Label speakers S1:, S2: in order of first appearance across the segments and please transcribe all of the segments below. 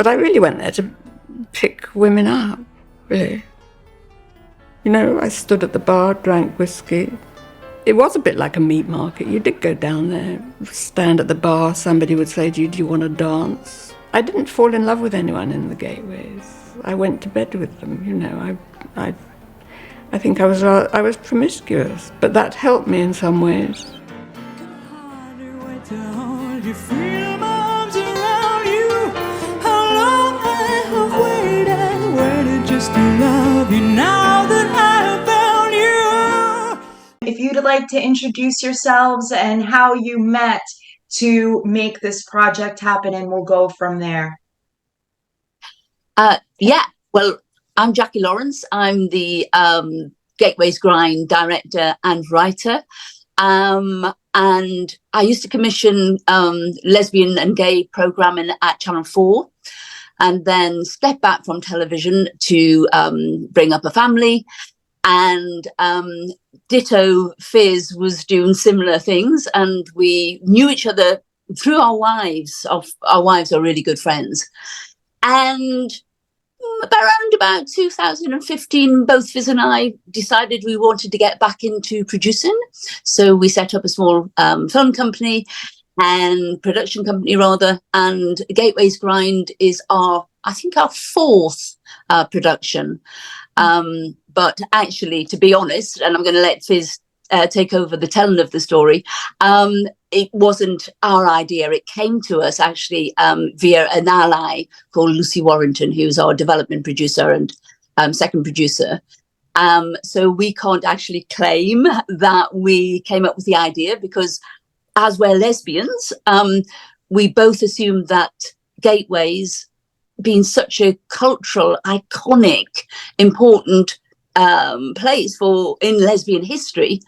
S1: But I really went there to pick women up, really. You know, I stood at the bar, drank whiskey. It was a bit like a meat market. You did go down there, stand at the bar, somebody would say to you, do you want to dance? I didn't fall in love with anyone in the gateways. I went to bed with them, you know. I think I was promiscuous, but that helped me in some ways.
S2: If you'd like to introduce yourselves and how you met to make this project happen, and we'll go from there.
S3: Yeah, well, I'm Jacquie Lawrence. I'm the Gateways Grind director and writer. And I used to commission lesbian and gay programming at Channel 4, and then step back from television to bring up a family. And ditto Fizz was doing similar things, and we knew each other through our wives. Our wives are really good friends. And around about 2015, both Fizz and I decided we wanted to get back into producing. So we set up a small film company and production company rather. And Gateways Grind is our fourth production. But actually, to be honest, and I'm going to let Fizz take over the telling of the story, it wasn't our idea. It came to us actually via an ally called Lucy Warrington, who's our development producer and second producer. So we can't actually claim that we came up with the idea, because as we're lesbians, we both assumed that Gateways, being such a cultural, iconic, important place in lesbian history,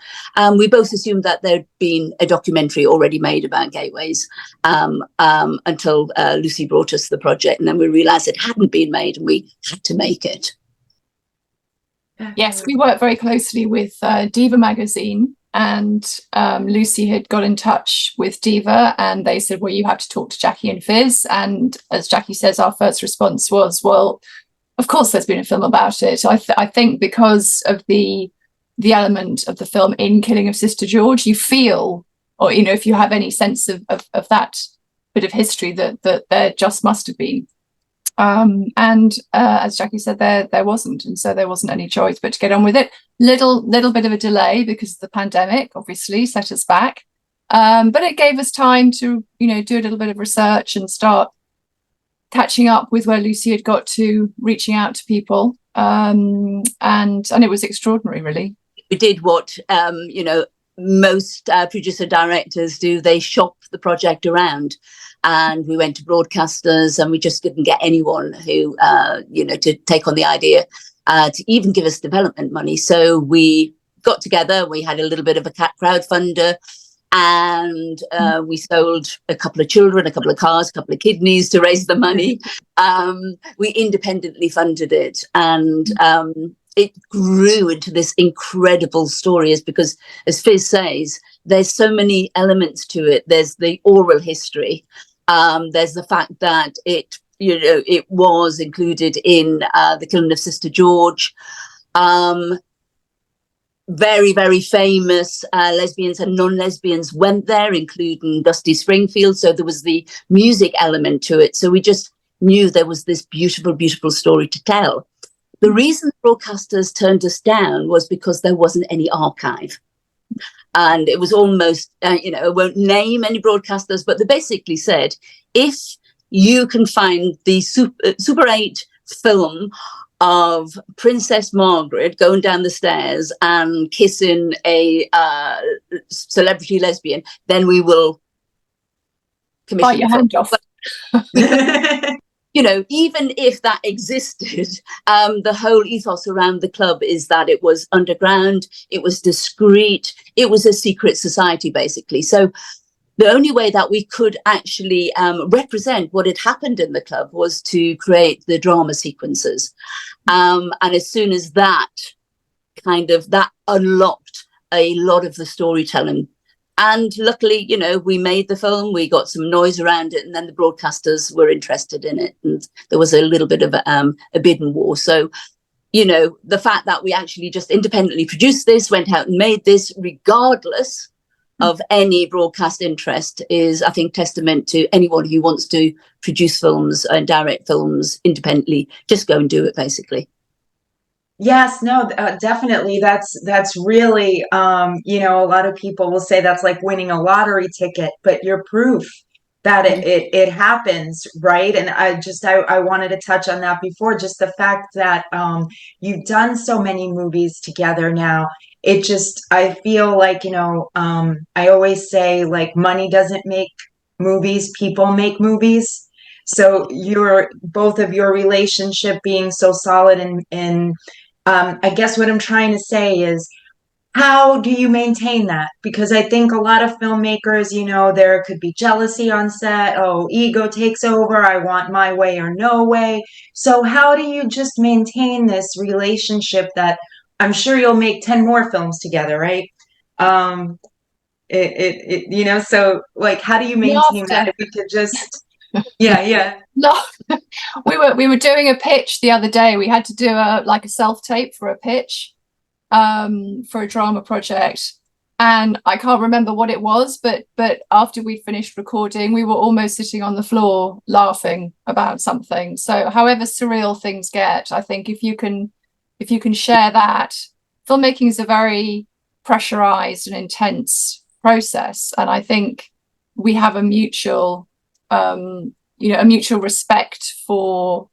S3: we both assumed that there'd been a documentary already made about gateways until Lucy brought us the project, and then we realised it hadn't been made and we had to make it.
S4: Yes, we worked very closely with Diva magazine, and Lucy had got in touch with Diva and they said, well, you have to talk to Jacquie and Fizz. And as Jacquie says, our first response was, well, of course there's been a film about it. I think because of the element of the film in Killing of Sister George, you feel, or, you know, if you have any sense of that bit of history, that there just must have been. As Jacquie said, there wasn't, and so there wasn't any choice but to get on with it. Little bit of a delay because of the pandemic, obviously, set us back. But it gave us time to, you know, do a little bit of research and start catching up with where Lucy had got to, reaching out to people, and it was extraordinary, really.
S3: We did what you know, most producer directors do. They shop the project around. And we went to broadcasters, and we just didn't get anyone who, you know, to take on the idea, to even give us development money. So we got together, we had a little bit of a crowdfunder, and we sold a couple of children, a couple of cars, a couple of kidneys to raise the money. We independently funded it, and it grew into this incredible story, because, as Fizz says, there's so many elements to it. There's the oral history. There's the fact that it was included in the Killing of Sister George. Very, very famous lesbians and non-lesbians went there, including Dusty Springfield. So there was the music element to it. So we just knew there was this beautiful, beautiful story to tell. The reason broadcasters turned us down was because there wasn't any archive. And it was almost, you know, I won't name any broadcasters, but they basically said, if you can find the Super 8 film of Princess Margaret going down the stairs and kissing a celebrity lesbian, then we will commission.
S4: Bite your hand off.
S3: You know, even if that existed, the whole ethos around the club is that it was underground, it was discreet, it was a secret society, basically. So the only way that we could actually represent what had happened in the club was to create the drama sequences. And as soon as that unlocked a lot of the storytelling, And luckily, you know, we made the film, we got some noise around it, and then the broadcasters were interested in it, and there was a little bit of a bidding war. So, you know, the fact that we actually just independently produced this, went out and made this, regardless of any broadcast interest, is, I think, testament to anyone who wants to produce films and direct films independently. Just go and do it, basically.
S2: Yes, no, definitely. That's really, you know, a lot of people will say that's like winning a lottery ticket, but you're proof that it happens, right? And I wanted to touch on that before, just the fact that you've done so many movies together now. It just, I feel like, you know, I always say, like, money doesn't make movies, people make movies. So both of your relationship being so solid, and I guess what I'm trying to say is, how do you maintain that? Because I think a lot of filmmakers, you know, there could be jealousy on set. Oh, ego takes over. I want my way or no way. So how do you just maintain this relationship that I'm sure you'll make 10 more films together, right? You know, so like, how do you maintain that? If we could just, yeah.
S4: No, we were doing a pitch the other day. We had to do a self-tape for a pitch for a drama project, and I can't remember what it was, but after we finished recording, we were almost sitting on the floor laughing about something. So however surreal things get, I think if you can share that, filmmaking is a very pressurized and intense process, and I think we have a mutual respect for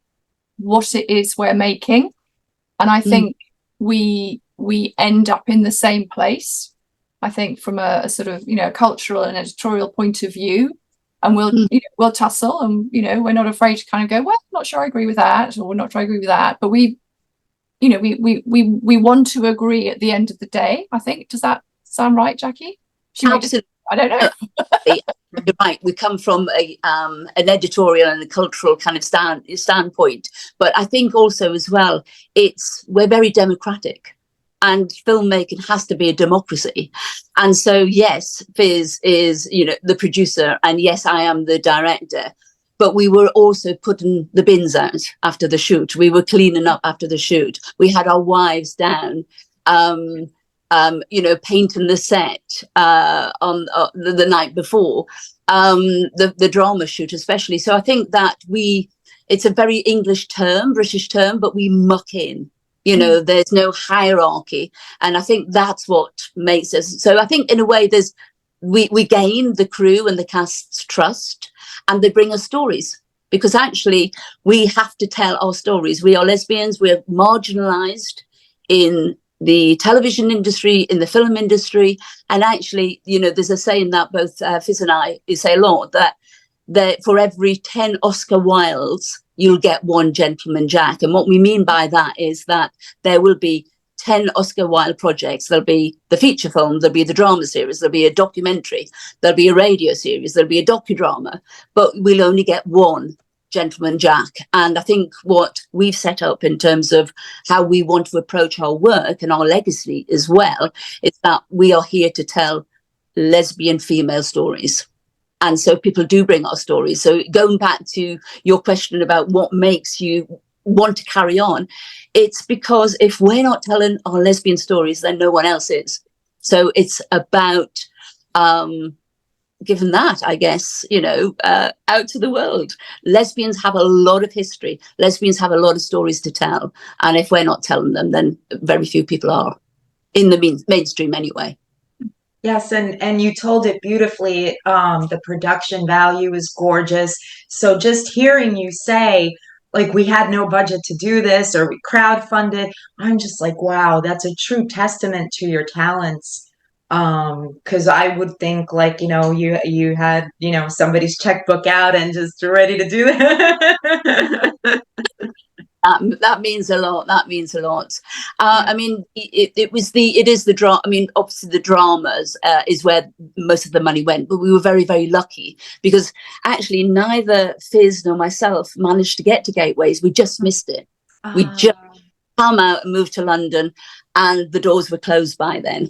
S4: what it is we're making, and I think we end up in the same place, I think, from a sort of, you know, cultural and editorial point of view, and we'll tussle, and, you know, we're not afraid to kind of go, well, I'm not sure I agree with that, or we're not sure I agree with that, but we want to agree at the end of the day, I think. Does that sound right, Jacquie?
S3: Absolutely.
S4: I don't know.
S3: You're right. We come from an editorial and a cultural kind of standpoint, but I think also as well, we're very democratic, and filmmaking has to be a democracy. And so, yes, Fiz is, you know, the producer, and yes, I am the director. But we were also putting the bins out after the shoot. We were cleaning up after the shoot. We had our wives down. You know, painting the set on the night before the drama shoot, especially. So I think that it's a very English term, British term, but we muck in. You know, there's no hierarchy, and I think that's what makes us. So I think in a way, we gain the crew and the cast's trust, and they bring us stories, because actually we have to tell our stories. We are lesbians. We're marginalised in the television industry, in the film industry. And actually, you know, there's a saying that both Fiz and I say a lot, that for every 10 Oscar Wildes, you'll get one Gentleman Jack. And what we mean by that is that there will be 10 Oscar Wilde projects. There'll be the feature film, there'll be the drama series, there'll be a documentary, there'll be a radio series, there'll be a docudrama, but we'll only get one Gentleman Jack. And I think what we've set up in terms of how we want to approach our work and our legacy as well is that we are here to tell lesbian female stories. And so people do bring our stories. So going back to your question about what makes you want to carry on, it's because if we're not telling our lesbian stories, then no one else is. So it's about given that, I guess, you know, out to the world. Lesbians have a lot of history. Lesbians have a lot of stories to tell. And if we're not telling them, then very few people are, in the mainstream anyway.
S2: Yes, and you told it beautifully. The production value is gorgeous. So just hearing you say, like, we had no budget to do this, or we crowdfunded, I'm just like, wow, that's a true testament to your talents. Because I would think, like, you know, you had, you know, somebody's checkbook out and just ready to do that.
S3: That means a lot. That means a lot. I mean, it is the drama. I mean, obviously the dramas is where most of the money went, but we were very, very lucky because actually neither Fiz nor myself managed to get to Gateways. We just missed it. We just come out and moved to London, and the doors were closed by then.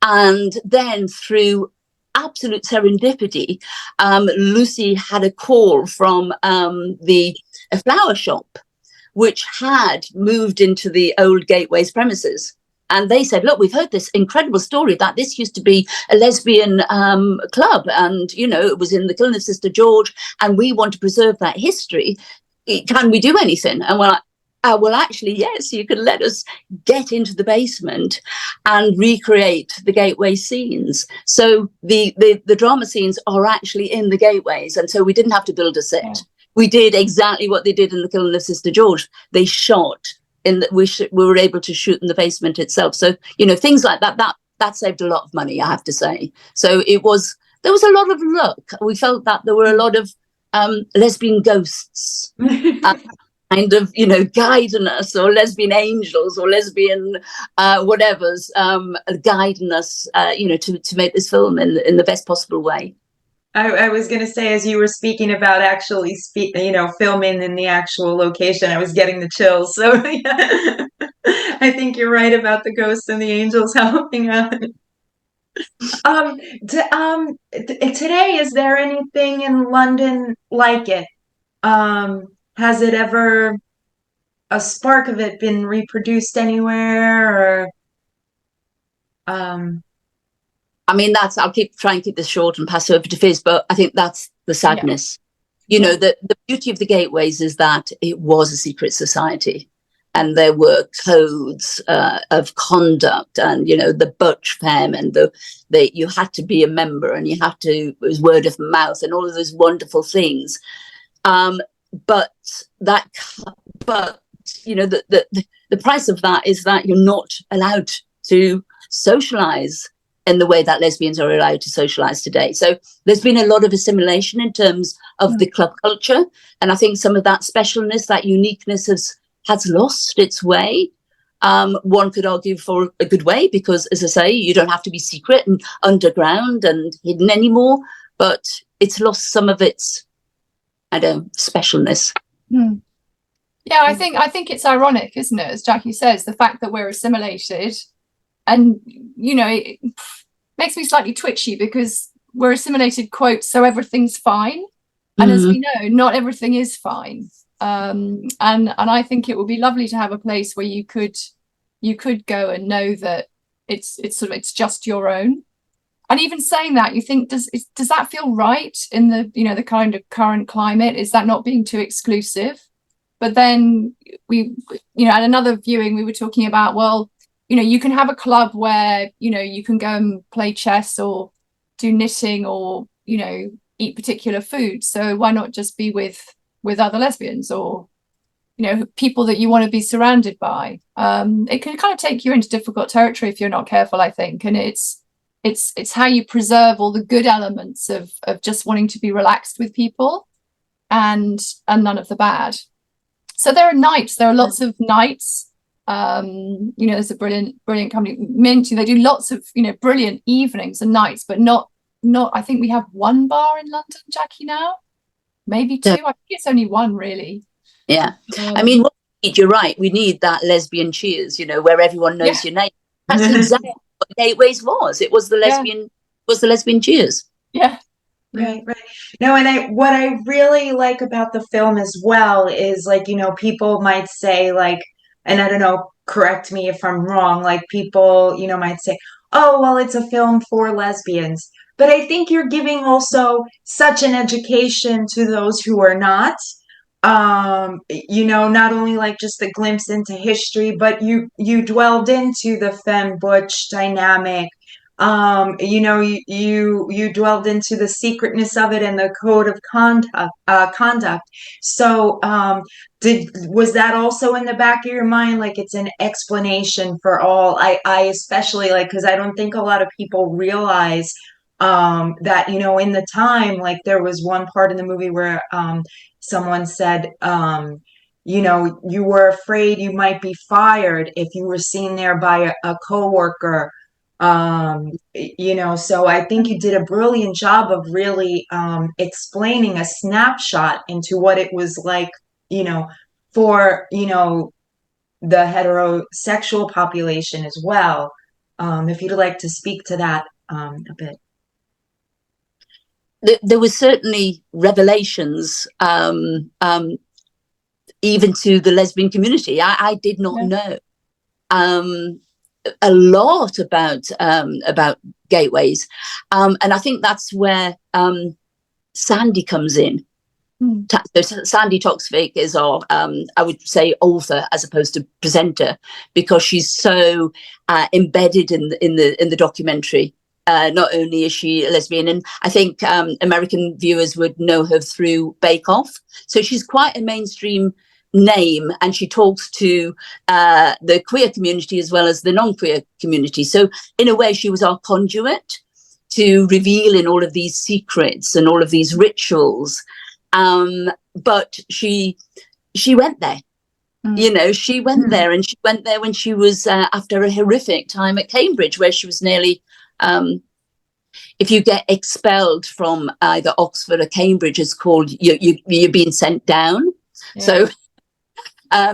S3: And then through absolute serendipity, Lucy had a call from a flower shop, which had moved into the old Gateways premises. And they said, look, we've heard this incredible story that this used to be a lesbian club. And, you know, it was in the killing of Sister George. And we want to preserve that history. Can we do anything? And we're like, well, actually, yes, you could let us get into the basement and recreate the Gateway scenes. So the drama scenes are actually in the Gateways. And so we didn't have to build a set. Yeah. We did exactly what they did in the killing of Sister George. They shot we were able to shoot in the basement itself. So, you know, things like that saved a lot of money, I have to say. So there was a lot of luck. We felt that there were a lot of lesbian ghosts kind of, you know, guiding us, or lesbian angels, or lesbian whatever's guiding us, you know, to make this film in the best possible way.
S2: I was going to say, as you were speaking about actually, filming in the actual location, I was getting the chills. So yeah. I think you're right about the ghosts and the angels helping out. Today, is there anything in London like it? Has it ever, a spark of it, been reproduced anywhere, or?
S3: I mean, I'll try and keep this short and pass over to Fizz, but I think that's the sadness. Yeah. You know, the beauty of the Gateways is that it was a secret society, and there were codes of conduct, and, you know, the butch femme, and you had to be a member, and it was word of mouth and all of those wonderful things. But you know, the price of that is that you're not allowed to socialize in the way that lesbians are allowed to socialize today. So there's been a lot of assimilation in terms of the club culture. And I think some of that specialness, that uniqueness has lost its way. One could argue for a good way, because, as I say, you don't have to be secret and underground and hidden anymore, but it's lost some of its, specialness.
S4: Yeah, I think it's ironic, isn't it? As Jacquie says, the fact that we're assimilated, and, you know, it makes me slightly twitchy, because we're assimilated, quote, so everything's fine. And as we know, not everything is fine. And I think it would be lovely to have a place where you could go and know that it's just your own. And even saying that, you think, does that feel right in the, you know, the kind of current climate? Is that not being too exclusive? But then we, you know, at another viewing, we were talking about, well, you know, you can have a club where, you know, you can go and play chess or do knitting or, you know, eat particular food. So why not just be with other lesbians, or, you know, people that you want to be surrounded by? It can kind of take you into difficult territory if you're not careful, I think. And it's how you preserve all the good elements of just wanting to be relaxed with people, and none of the bad. So there are lots of nights. You know, there's a brilliant company, Mint. They do lots of, you know, brilliant evenings and nights, but not. I think we have one bar in London, Jacquie, now, maybe two. I think it's only one, really.
S3: Yeah, I mean, you're right. We need that lesbian cheers, you know, where everyone knows your name. That's exactly what Gateways was. It was the lesbian cheers.
S4: Yeah.
S2: Right. No, and what I really like about the film as well is, like, you know, people might say, like, and I don't know, correct me if I'm wrong, like, people, you know, might say, oh, well, it's a film for lesbians. But I think you're giving also such an education to those who are not, you know, not only like just a glimpse into history, but you dwelled into the femme butch dynamic. You know, you dwelled into the secretness of it and the code of conduct. So, was that also in the back of your mind? Like, it's an explanation for all. I especially, like, because I don't think a lot of people realize that, you know, in the time, like, there was one part in the movie where someone said, you know, you were afraid you might be fired if you were seen there by a coworker. You know, so I think you did a brilliant job of really explaining a snapshot into what it was like, you know, for, you know, the heterosexual population as well. If you'd like to speak to that a bit.
S3: There were certainly revelations, even to the lesbian community. I did not know a lot about gateways, and I think that's where Sandy comes in. So Sandy Toksvig is our, I would say, author as opposed to presenter, because she's so embedded in the documentary. Not only is she a lesbian, and I think American viewers would know her through Bake Off. So she's quite a mainstream name, and she talks to the queer community as well as the non-queer community. So in a way, she was our conduit to reveal in all of these secrets and all of these rituals. But she went there. You know, she went there, and she went there when she was after a horrific time at Cambridge, where she was nearly, if you get expelled from either Oxford or Cambridge, it's called you're being sent down. Yeah.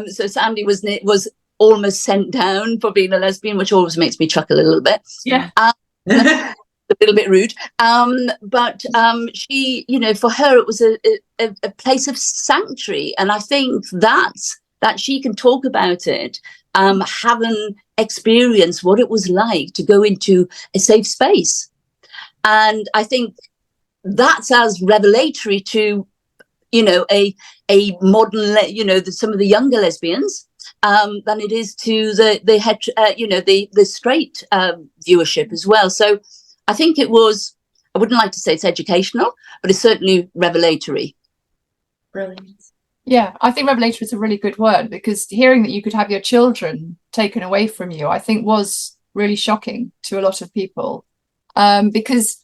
S3: So Sandy was almost sent down for being a lesbian, which always makes me chuckle a little bit. Yeah. A little bit rude, but she, you know, for her it was a place of sanctuary, and I think that she can talk about it, having experienced what it was like to go into a safe space, and I think that's as revelatory to, you know, a modern, you know, some of the younger lesbians than it is to the straight viewership as well. So I think it was, I wouldn't like to say it's educational, but it's certainly revelatory.
S2: Brilliant.
S4: Yeah, I think revelatory is a really good word, because hearing that you could have your children taken away from you, I think was really shocking to a lot of people, because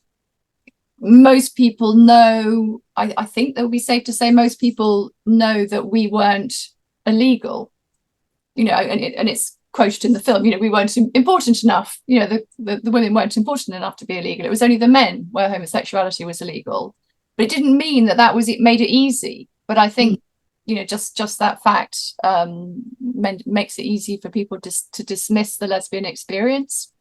S4: most people know, I think that would be safe to say most people know that we weren't illegal, you know, and it's quoted in the film, you know, we weren't important enough, you know, the women weren't important enough to be illegal. It was only the men where homosexuality was illegal. But it didn't mean that was it made it easy. But I think, you know, just that fact makes it easy for people to dismiss the lesbian experience.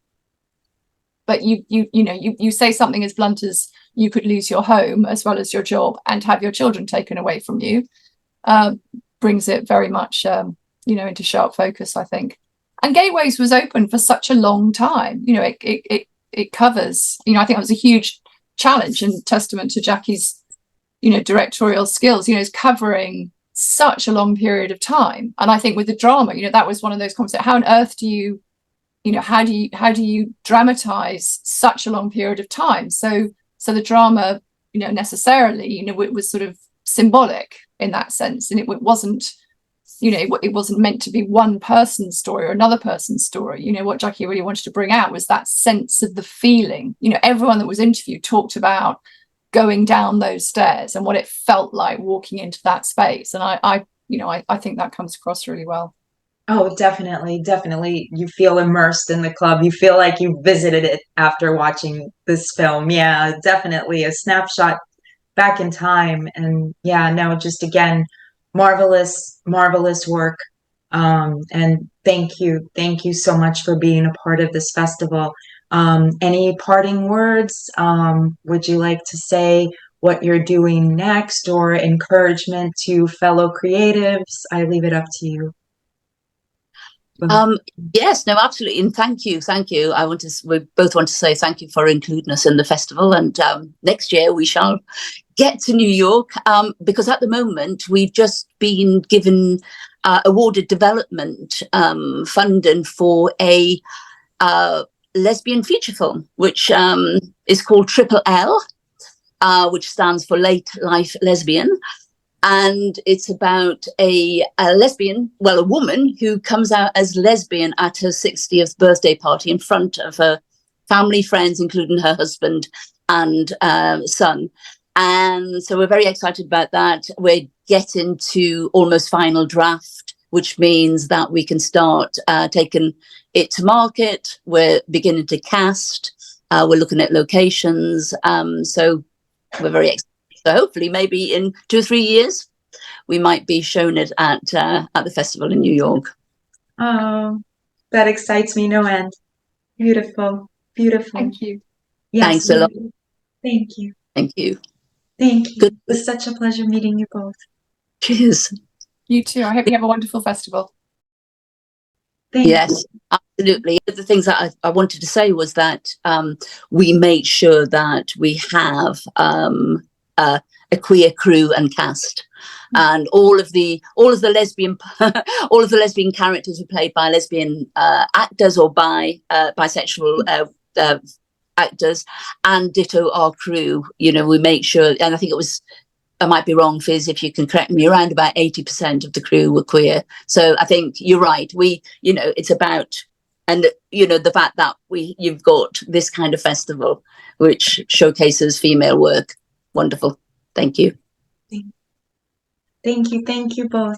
S4: But you say something as blunt as you could lose your home as well as your job and have your children taken away from you, brings it very much into sharp focus, I think. And Gateways was open for such a long time. You know, it covers, you know, I think it was a huge challenge and testament to Jacquie's, you know, directorial skills. You know, it's covering such a long period of time. And I think with the drama, you know, that was one of those conversations. How on earth do you, you know, how do you dramatize such a long period of time? So the drama, you know, necessarily, you know, it was sort of symbolic in that sense, and it wasn't, you know, it wasn't meant to be one person's story or another person's story. You know, what Jacquie really wanted to bring out was that sense of the feeling. You know, everyone that was interviewed talked about going down those stairs and what it felt like walking into that space. And I think that comes across really well.
S2: Oh, definitely. You feel immersed in the club. You feel like you visited it after watching this film. Yeah, definitely a snapshot back in time. And yeah, no, just again, marvelous work. And thank you so much for being a part of this festival. Any parting words? Would you like to say what you're doing next, or encouragement to fellow creatives? I leave it up to you.
S3: Yes, no, absolutely, and thank you. We both want to say thank you for including us in the festival, and next year we shall get to New York, because at the moment we've just been given awarded development funding for a lesbian feature film, which is called Triple L, which stands for Late Life Lesbian. And it's about a lesbian, well, a woman who comes out as lesbian at her 60th birthday party in front of her family, friends, including her husband and son. And so we're very excited about that. We're getting to almost final draft, which means that we can start taking it to market. We're beginning to cast. We're looking at locations. So we're very excited. So hopefully, maybe in 2 or 3 years, we might be shown it at the festival in New York.
S2: Oh, that excites me no end. Beautiful. Beautiful.
S4: Thank you.
S2: Yes.
S3: Thanks a lot.
S2: Thank you.
S3: Thank you.
S2: Thank you.
S3: Good.
S2: It was such a pleasure meeting you both.
S3: Cheers.
S4: You too. I hope you have a wonderful festival.
S2: Thank
S3: Yes, absolutely. The things that I wanted to say was that we made sure that we have a queer crew and cast, and all of the lesbian all of the lesbian characters were played by lesbian actors or by bisexual actors, and ditto our crew. You know, we make sure, and I think it was, I might be wrong, Fizz, if you can correct me, around about 80% of the crew were queer. So I think you're right. We, you know, it's about, and, you know, the fact that you've got this kind of festival which showcases female work. Wonderful. Thank you.
S2: Thank you. Thank you both.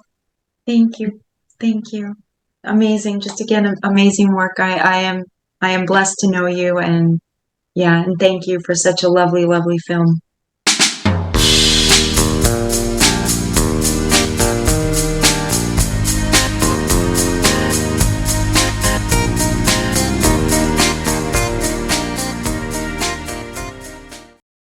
S2: Thank you. Thank you. Amazing. Just again, amazing work. I am blessed to know you, and yeah, and thank you for such a lovely, lovely film.